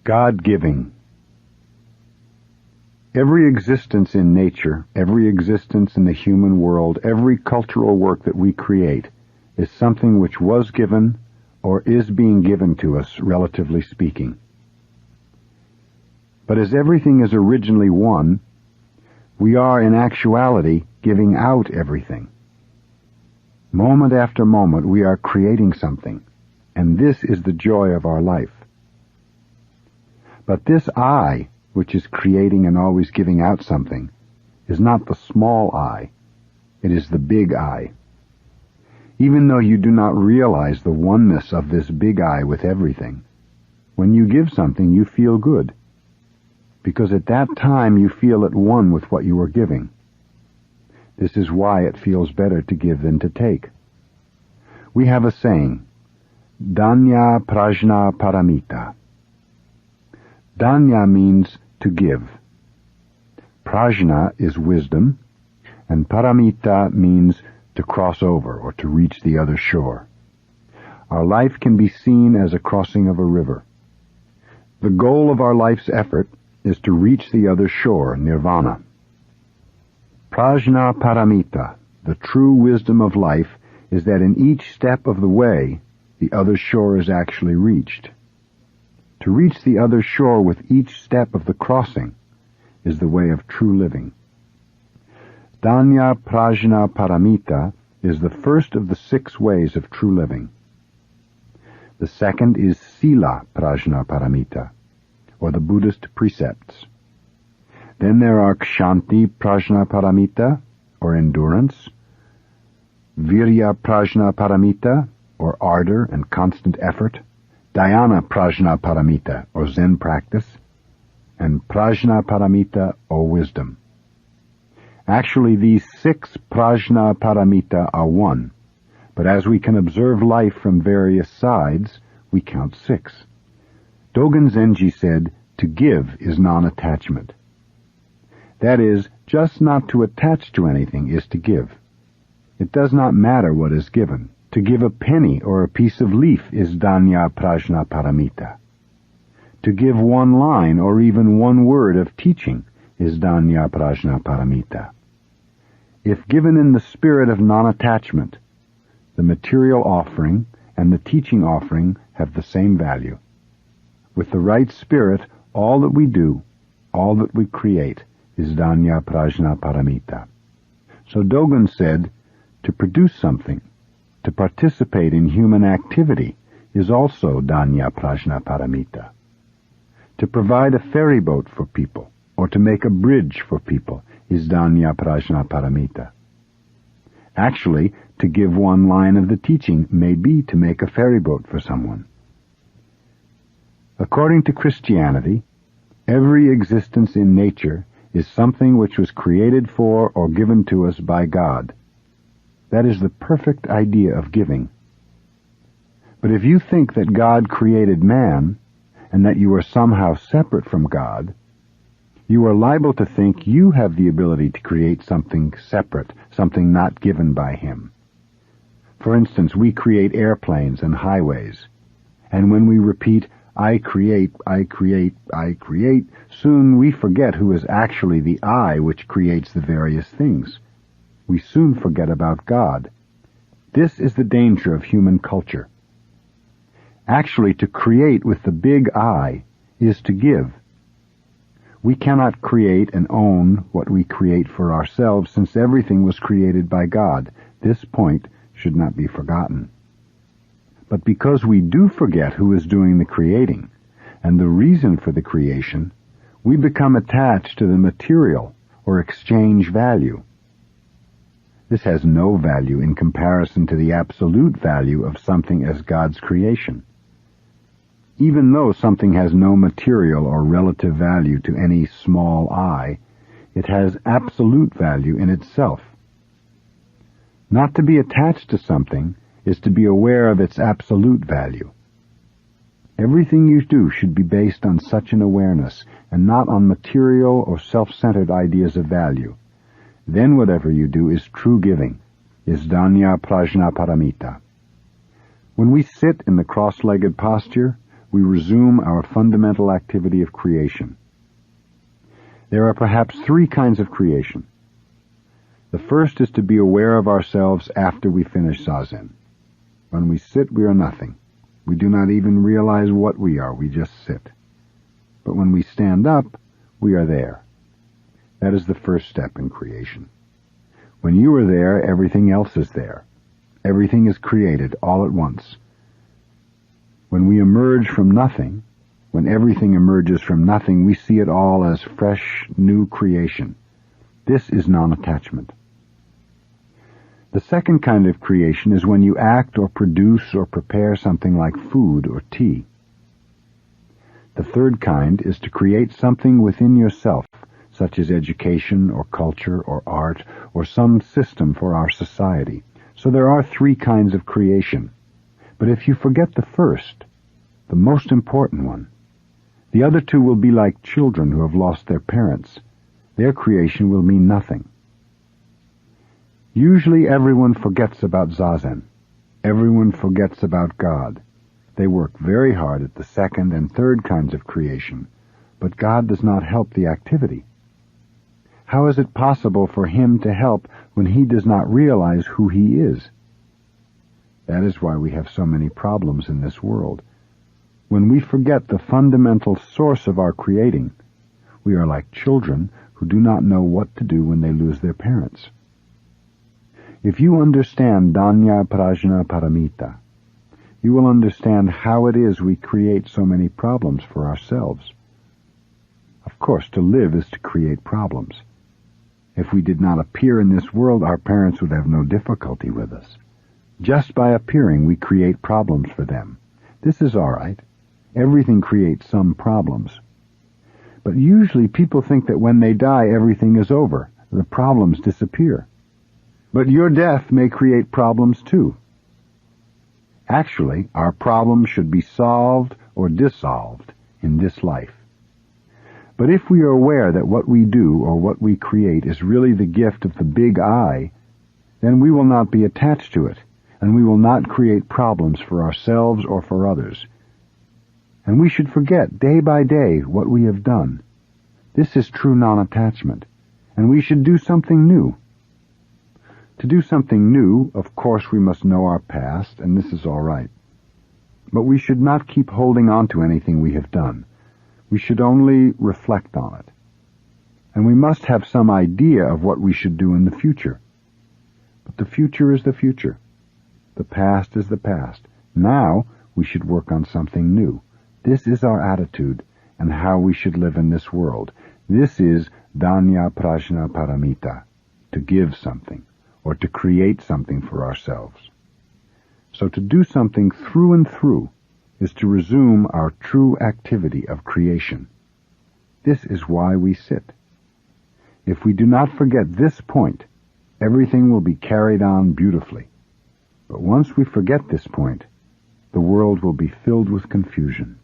God-giving. Every existence in nature, every existence in the human world, every cultural work that we create is something which was given or is being given to us, relatively speaking. But as everything is originally one, we are in actuality giving out everything. Moment after moment we are creating something, and this is the joy of our life. But this I, which is creating and always giving out something, is not the small I, it is the big I. Even though you do not realize the oneness of this big I with everything, when you give something you feel good, because at that time you feel at one with what you are giving. This is why it feels better to give than to take. We have a saying, Danya Prajna Paramita. Danya means to give. Prajna is wisdom, and Paramita means to cross over or to reach the other shore. Our life can be seen as a crossing of a river. The goal of our life's effort is to reach the other shore, nirvana. Prajna Paramita, the true wisdom of life, is that in each step of the way, the other shore is actually reached. To reach the other shore with each step of the crossing is the way of true living. Danya Prajna Paramita is the first of the 6 ways of true living. The second is Sila Prajna Paramita, or the Buddhist precepts. Then there are Kshanti Prajna Paramita, or endurance, Virya Prajna Paramita, or ardor and constant effort, Dhyana Prajna Paramita, or Zen practice, and Prajna Paramita, or wisdom. Actually, these 6 Prajna Paramita are one, but as we can observe life from various sides, we count 6. Dogen Zenji said, to give is non-attachment. That is, just not to attach to anything is to give. It does not matter what is given. To give a penny or a piece of leaf is Danya Prajna Paramita. To give one line or even one word of teaching is Danya Prajna Paramita. If given in the spirit of non-attachment, the material offering and the teaching offering have the same value. With the right spirit, all that we do, all that we create, is Danya Prajna Paramita. So Dogen said, to produce something, to participate in human activity, is also Danya Prajna Paramita. To provide a ferry boat for people, or to make a bridge for people, is Danya Prajna Paramita. Actually, to give one line of the teaching may be to make a ferry boat for someone. According to Christianity, every existence in nature is something which was created for or given to us by God. That is the perfect idea of giving. But if you think that God created man, and that you are somehow separate from God, you are liable to think you have the ability to create something separate, something not given by Him. For instance, we create airplanes and highways, and when we repeat, I create, I create, I create, soon we forget who is actually the I which creates the various things. We soon forget about God. This is the danger of human culture. Actually, to create with the big I is to give. We cannot create and own what we create for ourselves, since everything was created by God. This point should not be forgotten. But because we do forget who is doing the creating and the reason for the creation, we become attached to the material or exchange value. This has no value in comparison to the absolute value of something as God's creation. Even though something has no material or relative value to any small I, it has absolute value in itself. Not to be attached to something is to be aware of its absolute value. Everything you do should be based on such an awareness, and not on material or self-centered ideas of value. Then whatever you do is true giving, is Danya Prajna Paramita. When we sit in the cross-legged posture, we resume our fundamental activity of creation. There are perhaps three kinds of creation. The first is to be aware of ourselves after we finish Zazen. When we sit, we are nothing. We do not even realize what we are, we just sit. But when we stand up, we are there. That is the first step in creation. When you are there, everything else is there. Everything is created all at once. When we emerge from nothing, when everything emerges from nothing, we see it all as fresh, new creation. This is non-attachment. The second kind of creation is when you act or produce or prepare something like food or tea. The third kind is to create something within yourself, such as education or culture or art or some system for our society. So there are three kinds of creation. But if you forget the first, the most important one, the other two will be like children who have lost their parents. Their creation will mean nothing. Usually everyone forgets about Zazen. Everyone forgets about God. They work very hard at the second and third kinds of creation, but God does not help the activity. How is it possible for Him to help when He does not realize who He is? That is why we have so many problems in this world. When we forget the fundamental source of our creating, we are like children who do not know what to do when they lose their parents. If you understand Danya Prajna Paramita, you will understand how it is we create so many problems for ourselves. Of course, to live is to create problems. If we did not appear in this world, our parents would have no difficulty with us. Just by appearing, we create problems for them. This is all right. Everything creates some problems. But usually people think that when they die, everything is over. The problems disappear. But your death may create problems too. Actually, our problems should be solved or dissolved in this life. But if we are aware that what we do or what we create is really the gift of the big I, then we will not be attached to it, and we will not create problems for ourselves or for others. And we should forget day by day what we have done. This is true non-attachment, and we should do something new. To do something new, of course we must know our past, and this is all right. But we should not keep holding on to anything we have done. We should only reflect on it. And we must have some idea of what we should do in the future. But the future is the future. The past is the past. Now we should work on something new. This is our attitude and how we should live in this world. This is Danya Prajna Paramita, to give something, or to create something for ourselves. So to do something through and through is to resume our true activity of creation. This is why we sit. If we do not forget this point, everything will be carried on beautifully. But once we forget this point, the world will be filled with confusion.